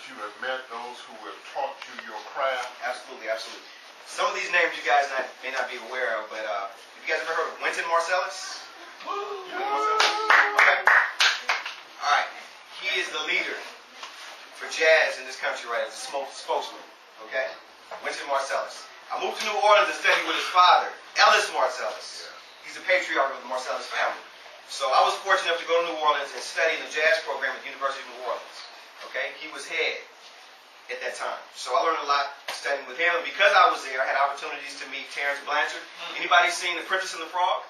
you have met, those who have taught you your craft? Absolutely, absolutely. Some of these names you guys may not be aware of, but have you guys ever heard of Wynton Marsalis? Okay. All right. He is the leader for jazz in this country, right? As a spokesman. Okay. Wynton Marsalis. I moved to New Orleans to study with his father, Ellis Marsalis. He's a patriarch of the Marsalis family. So I was fortunate enough to go to New Orleans and study in the jazz program at the University of New Orleans. Okay, he was head at that time. So I learned a lot studying with him. And because I was there, I had opportunities to meet Terrence Blanchard. Anybody seen The Princess and the Frog?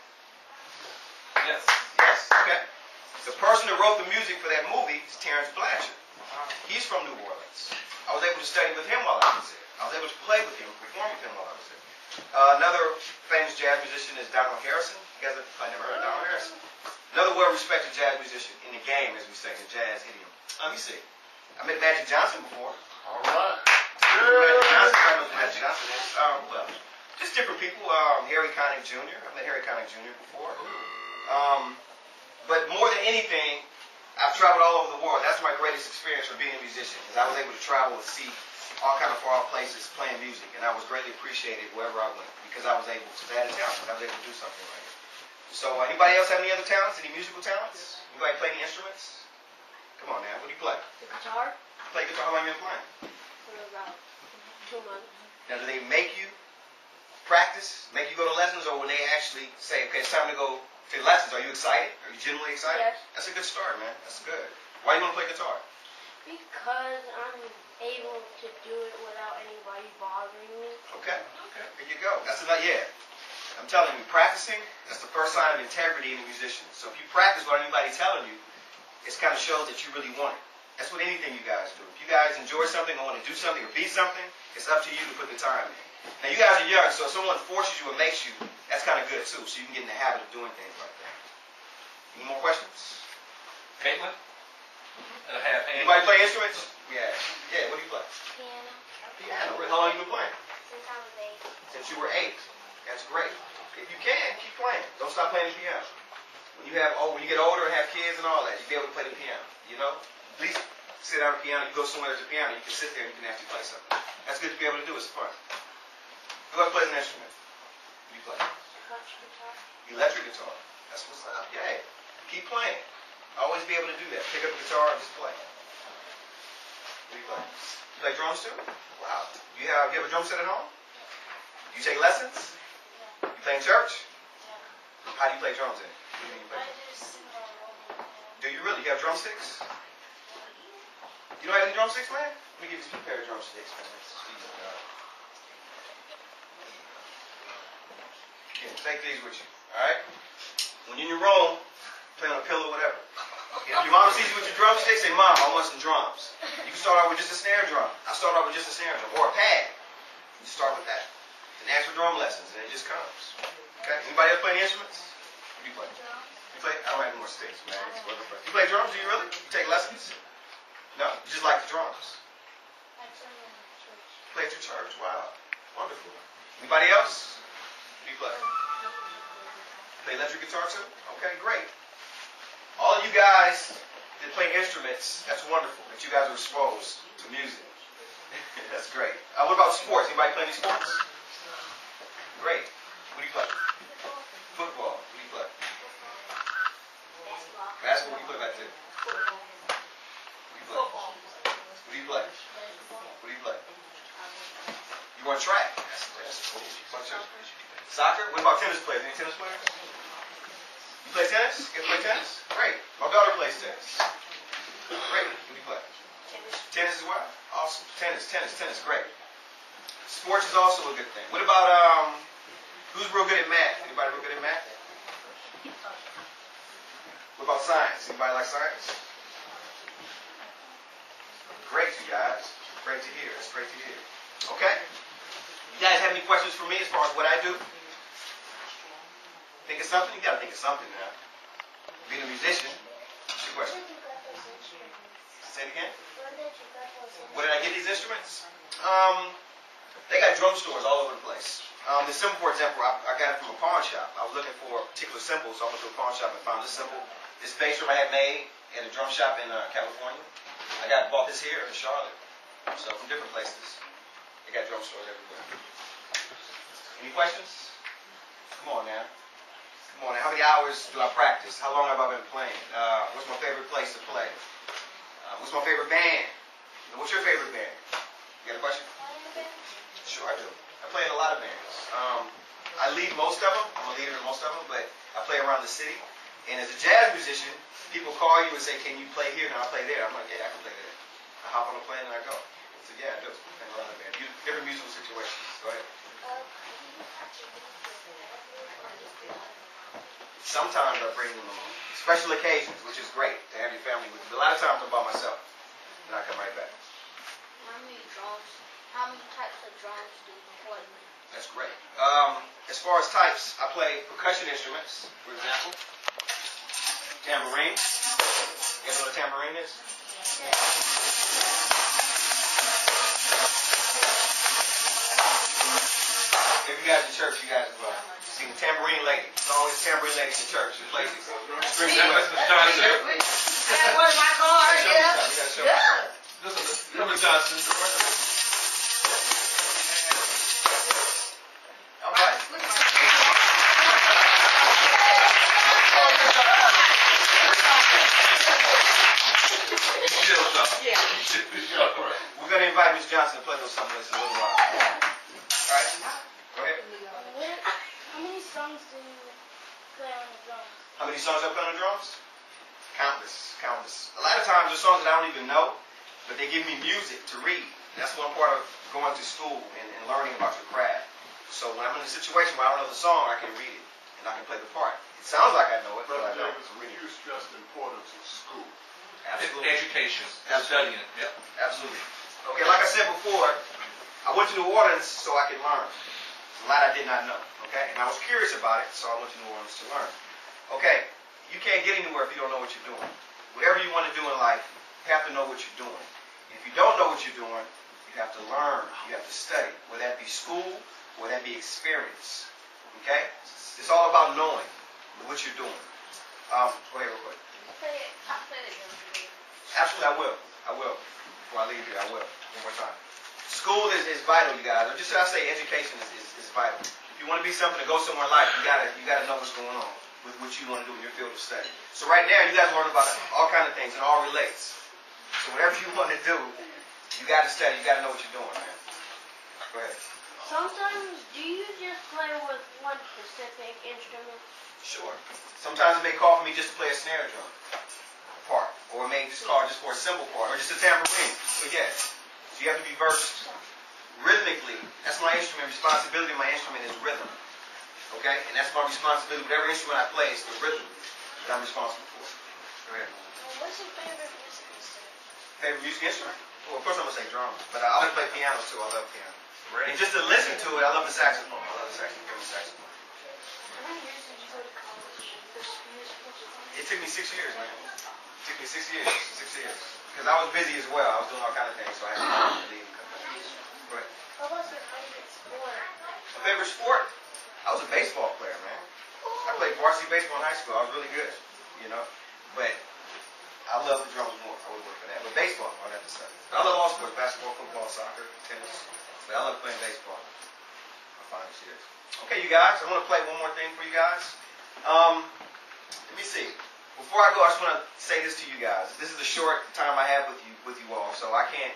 Yes. Yes. Okay. The person that wrote the music for that movie is Terrence Blanchard. He's from New Orleans. I was able to study with him while I was there. I was able to play with him, perform with him while I was there. Another famous jazz musician is Donald Harrison. You guys have never heard of Donald Harrison? Another well-respected jazz musician in the game, as we say, in jazz idiom. Let me see. I met Magic Johnson before. All right. Magic Johnson is, well, just different people. Harry Connick Jr. I've met Harry Connick Jr. before. But more than anything, I've traveled all over the world. That's my greatest experience for being a musician, is I was able to travel and see all kind of far-off places playing music, and I was greatly appreciated wherever I went because I was able to add a talent. I was able to do something right. So, anybody else have any other talents? Any musical talents? Anybody play any instruments? Come on, now. What do you play? The guitar? You play guitar? How long have you been playing? For about 2 months. Now, do they make you practice, make you go to lessons, or when they actually say, okay, it's time to go to lessons, are you excited? Are you genuinely excited? Yes. That's a good start, man. That's good. Why do you want to play guitar? Because I'm able to do it without anybody bothering me. Okay. There you go. That's enough. Yeah. I'm telling you, practicing, that's the first sign of integrity in a musician. So if you practice without anybody telling you, it kind of shows that you really want it. That's what anything you guys do. If you guys enjoy something or want to do something or be something, it's up to you to put the time in. Now, you guys are young, so if someone forces you or makes you, that's kind of good, too, so you can get in the habit of doing things like that. Any more questions? Caitlin? Anybody play instruments? Yeah. Yeah, what do you play? Piano. Piano. How long have you been playing? Since I was 8. Since you were 8. That's great. If you can, keep playing. Don't stop playing the piano. When you get older and have kids and all that, you'll be able to play the piano. You know? At least sit down at the piano. You go somewhere there's a piano, you can sit there and you can actually play something. That's good to be able to do. It's fun. Who else plays an instrument? What do you play? Electric guitar. Electric guitar. That's what's up. Yeah. Keep playing. Always be able to do that. Pick up a guitar and just play. What do you play? You play drums too? Wow. You have a drum set at home? You take lessons? Yeah. You play in church? Yeah. How do you play drums in? What do you mean you play? Do you really? You have drumsticks? You don't have any drumsticks, man? Let me give you a pair of drumsticks, man. Yeah, take these with you. Alright? When you're in your room, play on a pillow or whatever. If your mom sees you with your drumsticks, say, Mom, I want some drums. You can start out with just a snare drum. I start out with just a snare drum. Or a pad. You start with that. Then ask for drum lessons, and it just comes. Okay? Anybody else play any instruments? What do you play? You play? I don't have any more sticks, man. You play drums? Do you really? You take lessons? No, you just like the drums. You play at your church? Wow. Wonderful. Anybody else? What do you play? Play electric guitar too? Okay, great. All of you guys that play instruments, that's wonderful that you guys are exposed to music. That's great. What about sports? Anybody play any sports? Great. What do you play? Football. What do you play? Basketball. What do you play back there? What do you play? What do you play? You run track? That's cool. Soccer? What about tennis players? Any tennis players? You play tennis? You play tennis? Great. My daughter plays tennis. Great. What do you play? Tennis as well? Awesome. Tennis. Great. Sports is also a good thing. What about, who's real good at math? Anybody real good at math? What about science? Anybody like science? Great, you guys. Great to hear. It's great to hear. Okay. You guys have any questions for me as far as what I do? Think of something? You gotta think of something now. Being a musician, what's your question? Say it again. Where did I get these instruments? They got drum stores all over the place. The cymbal, for example, I got it from a pawn shop. I was looking for a particular cymbal, so I went to a pawn shop and found this cymbal. This bass drum I had made in a drum shop in California. Bought this here in Charlotte. So from different places. They got drum stores everywhere. Any questions? Come on now. Come on now. How many hours do I practice? How long have I been playing? What's my favorite place to play? What's my favorite band? What's your favorite band? You got a question? Sure I do. I play in a lot of bands. I lead most of them. I'm a leader in most of them, but I play around the city. And as a jazz musician, people call you and say, can you play here? And I'll play there. I'm like, yeah, I can play there. I hop on a plane and I go. So yeah, I do. In a lot of bands. Different musical situations. Go ahead. Sometimes I bring them along. Special occasions, which is great to have your family with you. But a lot of times I'm by myself. And I come right back. How many types of drums do you play? That's great. As far as types, I play percussion instruments, for example. Tambourine. You guys know what a tambourine is? If you guys in church, you guys have seen the tambourine lady. It's always tambourine ladies in church. She plays these. Bring that, Mr. Johnson. Where's my card? Show me something. You gotta show me something. Listen, Mr. Johnson. All right. We're going to invite Ms. Johnson to play with something in a little while. All right. Go ahead. How many songs do you play on the drums? How many songs I play on the drums? Countless, countless. A lot of times there's songs that I don't even know, but they give me music to read. That's one part of going to school and learning about your craft. So when I'm in a situation where I don't know the song, I can read it and I can play the part. It sounds like I know it, but I Brother don't. Davis, would you stress the importance of school? Absolutely. Education. Absolutely. Studying it. Yep. Absolutely. Okay, like I said before, I went to New Orleans so I could learn. A lot I did not know. Okay, and I was curious about it, so I went to New Orleans to learn. Okay, you can't get anywhere if you don't know what you're doing. Whatever you want to do in life, you have to know what you're doing. If you don't know what you're doing, you have to learn. You have to study, whether that be school, whether that be experience. Okay, it's all about knowing what you're doing. Go ahead real quick. Absolutely, I will. I will. Before I leave here, I will. One more time. School is vital, you guys. Or just as I say, education is vital. If you want to be something to go somewhere in life, you gotta know what's going on with what you want to do in your field of study. So right now, you guys learn about all kinds of things, and it all relates. So whatever you want to do, you gotta study. You gotta know what you're doing, man. Go ahead. Sometimes, do you just play with one specific instrument? Sure. Sometimes it may call for me just to play a snare drum part, or it may just call just for a cymbal part, or just a tambourine. But yes, so you have to be versed rhythmically. That's my instrument. Responsibility of my instrument is rhythm. Okay, and that's my responsibility. Whatever instrument I play, it's the rhythm that I'm responsible for. Go ahead. What's your favorite music instrument? Favorite music instrument? Well, of course I'm gonna say drums, but I also play piano too. I love piano. Great. And just to listen to it, I love the saxophone. I love the saxophone. How many years did you go to college? It took me 6 years, man. It took me 6 years. 6 years. Because I was busy as well. I was doing all kinds of things, so I had to leave and come back. Go ahead. What was your favorite sport? My favorite sport? I was a baseball player, man. I played varsity baseball in high school. I was really good, you know. But I love the drums more. I would work for that. But baseball, I'd have to say. I love all sports: basketball, football, soccer, tennis. But I love playing baseball. My finest years. Okay, you guys. I'm gonna play one more thing for you guys. Let me see. Before I go, I just want to say this to you guys. This is a short time I have with you all, so I can't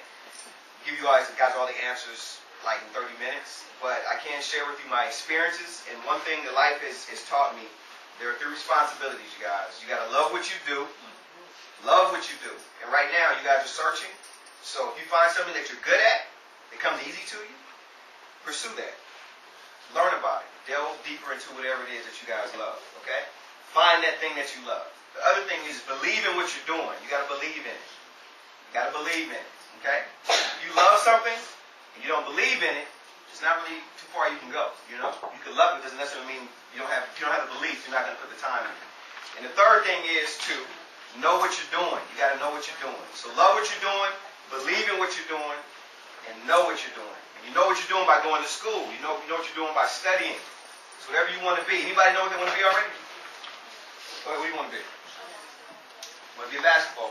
give you guys all the answers like in 30 minutes. But I can share with you my experiences. And one thing that life has taught me: there are 3 responsibilities, you guys. You got to love what you do. Love what you do. And right now, you guys are searching. So if you find something that you're good at, that comes easy to you, pursue that. Learn about it. Delve deeper into whatever it is that you guys love. Okay? Find that thing that you love. The other thing is believe in what you're doing. You got to believe in it. You got to believe in it. Okay? If you love something and you don't believe in it, it's not really too far you can go. You know? You can love it, doesn't necessarily mean if you don't have the belief, you're not going to put the time in. And the third thing is to know what you're doing. You got to know what you're doing. So love what you're doing, believe in what you're doing, and know what you're doing. And you know what you're doing by going to school. You know what you're doing by studying. So whatever you want to be. Anybody know what they want to be already? What do you want to be? Want to be a basketball